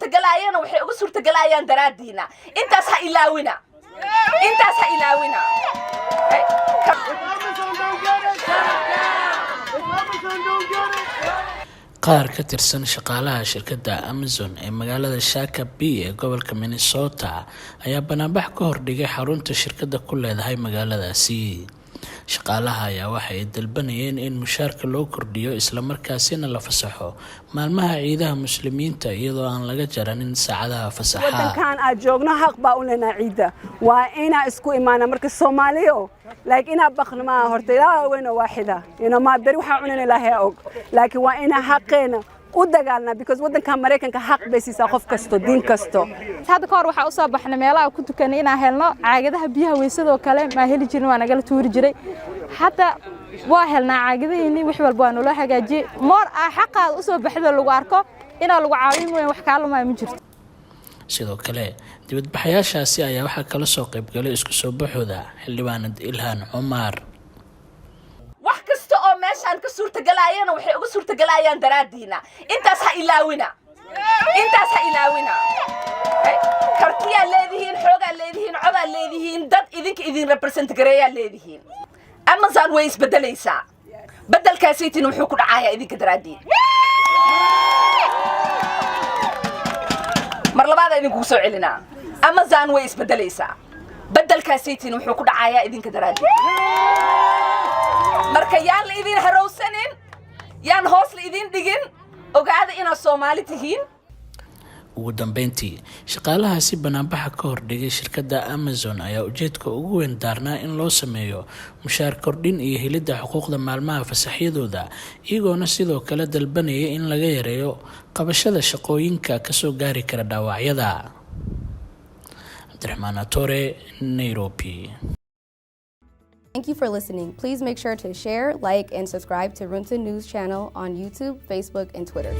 suurtagalayaan waxay ugu suurtagalayaan daraadiina intaas ha ilaawina qaar ka tirsan shaqaalaha shirkadda Amazon ee magaalada Shaka B ee gobolka Minnesota ayaa banaanbax ka hordhigay xarunta shirkadda ku leedahay magaaladaasi. Shaqaalaha ayaa waxay dalbanayeen in mushaarka loo kordhiyo isla markaasina la fasaxo maalmaha ciidaha muslimiinta iyadoo aan laga jaranin saacadaha fasaxa. wadankan aad joogno xaq baa u leenahay ciida waa inaa isku imaana marka Soomaaliyo laakiin ina baqnama horta ilaa weyn waaxida ma bari waxa cunana ilaahay og laakiin waa ina xaqeena u dagaalna because wadanka Mareykanka xaq baysiisa qof kasto diin kasto hadda ka hor waxa u soo baxnay meelaha ku tukanay inaan helno caagadaha biyaha weysado kale ma heli jirin waa naga tuuri jiray hadda waa helnaa caagadaheeni wax walba waa noo hagaajiyay moor xaqaad u soo baxdo lagu arko ina lagu caawin weyn wax ka lumay ma jirto. sidoo kale dibadbaxayaashaasi ayaa waxa kala soo qayb galay isku soo baxooda xildhibaanad Ilhaan Cumar. wax kasta oo meeshan ka suurtagalayaan waxay ugu suurtagalayaan daraadiina intaas ha ilaawina kartiya leedihiin xooga leedihiin coda leedihiin dad idinka idin represent gareeya leedihiin Amazon way isbedelaysaa bedelkaasiitin wuxuu ku dhacayaa idinka daraadiin mar labaad idinku soo celinaa Amazon way isbedelaysaa bedelkaasiitin wuxuu ku dhacayaa idinka daraadiin marka yaan la idin harowsanin yaan hoos la idin dhigin ogaada inaad Soomaali tihiin. ugu dambeyntii shaqaalahaasi banaanbaxa ka hordhigay shirkadda Amazon ayaa ujeedka ugu weyn daarnaa in loo sameeyo mushaar kordhin iyo helidda xuquuqda maalmaha fasaxyadooda iyagoona sidoo kale dalbanaya in laga yareeyo qabashada shaqooyinka ka soo gaari kara dhaawacyada. Abdiraxmaan Atore, Nairobi. Thank you for listening. Please make sure to share, like, and subscribe to Runta News channel on YouTube, Facebook, and Twitter.